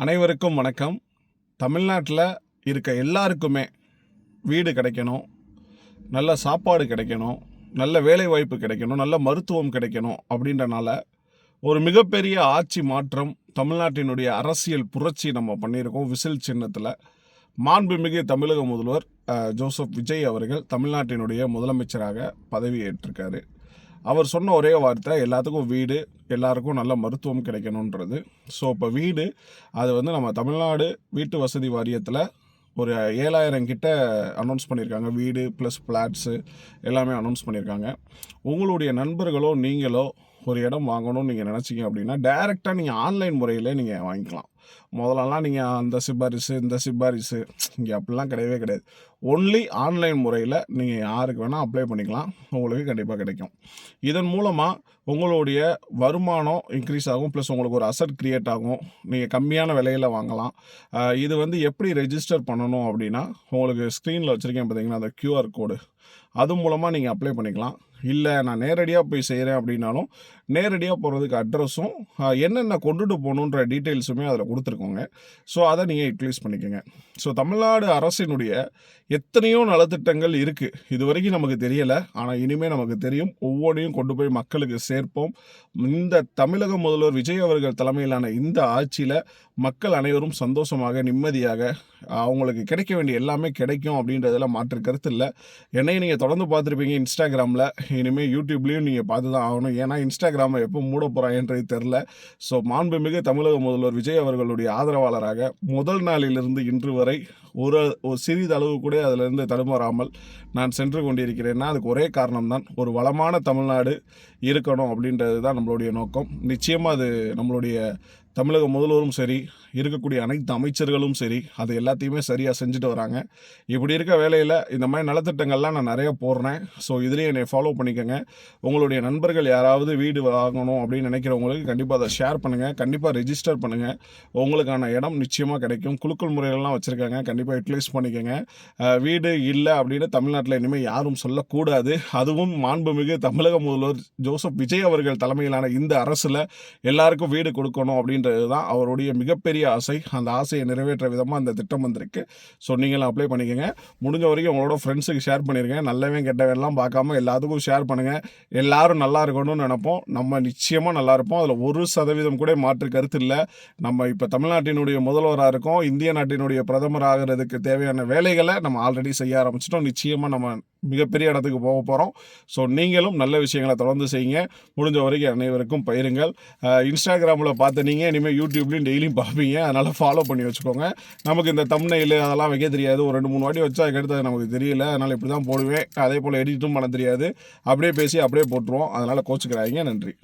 அனைவருக்கும் வணக்கம். தமிழ்நாட்டில் இருக்க எல்லாருக்குமே வீடு கிடைக்கணும், நல்ல சாப்பாடு கிடைக்கணும், நல்ல வேலைவாய்ப்பு கிடைக்கணும், நல்ல மருத்துவம் கிடைக்கணும் அப்படின்றனால ஒரு மிகப்பெரிய ஆட்சி மாற்றம் தமிழ்நாட்டினுடைய அரசியல் புரட்சி நம்ம பண்ணியிருக்கோம். விசில் சின்னத்தில் மாண்புமிகு தமிழக முதல்வர் ஜோசப் விஜய் அவர்கள் தமிழ்நாட்டினுடைய முதலமைச்சராக பதவியேற்றிருக்காரு. அவர் சொன்ன ஒரே வார்த்தை எல்லாத்துக்கும் வீடு, எல்லாருக்கும் நல்ல மருத்துவம் கிடைக்கணுன்றது. ஸோ இப்போ வீடு அது நம்ம தமிழ்நாடு வீட்டு வசதி வாரியத்தில் ஒரு 7,000 கிட்ட அனௌன்ஸ் பண்ணியிருக்காங்க. வீடு ப்ளஸ் ஃப்ளாட்ஸு எல்லாமே அனௌன்ஸ் பண்ணியிருக்காங்க. உங்களுடைய நண்பர்களோ நீங்களோ ஒரு இடம் வாங்கணும்னு நீங்கள் நினச்சிங்க அப்படின்னா டைரெக்டாக நீங்கள் ஆன்லைன் முறையில் நீங்கள் வாங்கிக்கலாம். முதலெல்லாம் நீங்கள் அந்த சிபாரிசு இந்த சிபாரிசு இங்கே அப்படிலாம் கிடையவே கிடையாது. ஒன்லி ஆன்லைன் முறையில் நீங்கள் யாருக்கு வேணால் அப்ளை பண்ணிக்கலாம், உங்களுக்கு கண்டிப்பாக கிடைக்கும். இதன் மூலமாக உங்களுடைய வருமானம் இன்க்ரீஸ் ஆகும், ப்ளஸ் உங்களுக்கு ஒரு அசட் க்ரியேட் ஆகும். நீங்கள் கம்மியான விலையில் வாங்கலாம். இது எப்படி ரெஜிஸ்டர் பண்ணணும் அப்படின்னா, உங்களுக்கு ஸ்க்ரீனில் வச்சுருக்கேன் பார்த்தீங்கன்னா அந்த QR கோடு, அது மூலமாக நீங்கள் அப்ளை பண்ணிக்கலாம். இல்லை நான் நேரடியாக போய் செய்கிறேன் அப்படின்னாலும் நேரடியாக போகிறதுக்கு அட்ரஸும் என்னென்ன கொண்டுட்டு போகணுன்ற டீட்டெயில்ஸுமே அதில் கொடுத்துருக்கோங்க. ஸோ அதை நீங்கள் யூட்டிலைஸ் பண்ணிக்கோங்க. ஸோ தமிழ்நாடு அரசினுடைய எத்தனையோ நலத்திட்டங்கள் இருக்குது, இது வரைக்கும் நமக்கு தெரியலை. ஆனால் இனிமேல் நமக்கு தெரியும். ஒவ்வொன்றையும் கொண்டு போய் மக்களுக்கு சேர்ப்போம். இந்த தமிழக முதல்வர் விஜய் அவர்கள் தலைமையிலான இந்த ஆட்சியில் மக்கள் அனைவரும் சந்தோஷமாக நிம்மதியாக அவங்களுக்கு கிடைக்க வேண்டிய எல்லாமே கிடைக்கும் அப்படின்றதில் மாற்று கருத்து இல்லை. என்னையும் நீங்கள் தொடர்ந்து பார்த்துருப்பீங்க இன்ஸ்டாகிராமில், இனிமேல் யூடியூப்லேயும் நீங்கள் பார்த்து தான் ஆகணும். ஏன்னா இன்ஸ்டாகிராமை எப்போ மூட போகிறாங்கன்றது தெரில. ஸோ மாண்புமிகு தமிழக முதல்வர் விஜய் அவர்களுடைய ஆதரவாளராக முதல் நாளிலிருந்து இன்று வரை ஒரு சிறிதளவு கூட அதிலிருந்து தடுமாறாமல் நான் சென்று கொண்டிருக்கிறேன்னா அதுக்கு ஒரே காரணம்தான், ஒரு வளமான தமிழ்நாடு இருக்கணும் அப்படின்றது தான் நம்மளுடைய நோக்கம். நிச்சயமாக அது நம்மளுடைய தமிழக முதல்வரும் சரி, இருக்கக்கூடிய அனைத்து அமைச்சர்களும் சரி, அது எல்லாத்தையுமே சரியாக செஞ்சுட்டு வராங்க. இப்படி இருக்க வேலையில் இந்த மாதிரி நலத்திட்டங்கள்லாம் நான் நிறைய போடுறேன். ஸோ இதுலேயும் என்னை ஃபாலோ பண்ணிக்கோங்க. உங்களுடைய நண்பர்கள் யாராவது வீடு வாங்கணும் அப்படின்னு நினைக்கிறவங்களுக்கு கண்டிப்பாக அதை ஷேர் பண்ணுங்கள். கண்டிப்பாக ரெஜிஸ்டர் பண்ணுங்கள். உங்களுக்கான இடம் நிச்சயமாக கிடைக்கும். குலுக்கல் முறைகள்லாம் வச்சுருக்காங்க, கண்டிப்பாக யூட்டிலைஸ் பண்ணிக்கோங்க. வீடு இல்லை அப்படின்னு தமிழ்நாட்டில் இனிமேல் யாரும் சொல்லக்கூடாது. அதுவும் மாண்புமிகு தமிழக முதல்வர் ஜோசப் விஜய் அவர்கள் தலைமையிலான இந்த அரசில் எல்லாருக்கும் வீடு கொடுக்கணும் அப்படின்றது தான் அவருடைய மிகப்பெரிய ஆசை. அந்த ஆசையை நிறைவேற்ற விதமாக அந்த திட்டம் வந்திருக்கு. ஸோ நீங்களும் அப்ளை பண்ணிக்கோங்க. முடிஞ்ச வரைக்கும் உங்களோட ஃப்ரெண்ட்ஸுக்கு ஷேர் பண்ணிடுங்க. நல்லவன் கெட்டவெல்லாம் பார்க்காம எல்லாத்துக்கும் ஷேர் பண்ணுங்கள். எல்லாரும் நல்லா இருக்கணும்னு நினைப்போம். நம்ம நிச்சயமாக நல்லா இருப்போம். அதில் 1% கூட மாற்று கருத்து இல்லை. நம்ம இப்போ தமிழ்நாட்டினுடைய முதல்வராக இருக்கோம். இந்திய நாட்டினுடைய பிரதமர் ஆகிறதுக்கு தேவையான வேலைகளை நம்ம ஆல்ரெடி செய்ய ஆரம்பிச்சிட்டோம். நிச்சயமாக நம்ம மிகப்பெரிய இடத்துக்கு போக போகிறோம். ஸோ நீங்களும் நல்ல விஷயங்களை தொடர்ந்து செய்யுங்க. முடிஞ்ச வரைக்கும் அனைவருக்கும் பயிருங்கள். இன்ஸ்டாகிராமில் பார்த்து நீங்கள் இனிமேல் யூடியூப்லேயும் டெய்லியும் பார்ப்பீங்க. அதனால் ஃபாலோ பண்ணி வச்சுக்கோங்க. நமக்கு இந்த தம்ப்நெயில் அதெல்லாம் வைக்க தெரியாது. ஒரு 2-3 வாட்டி வச்சா அதுக்கடுத்து அது நமக்கு தெரியல. அதனால் இப்படி தான் போடுவேன். அதே போல் எடிட்டும் பண்ண தெரியாது. அப்படியே பேசி அப்படியே போட்டுருவோம். அதனால் கோச்சுக்கிறாங்க. நன்றி.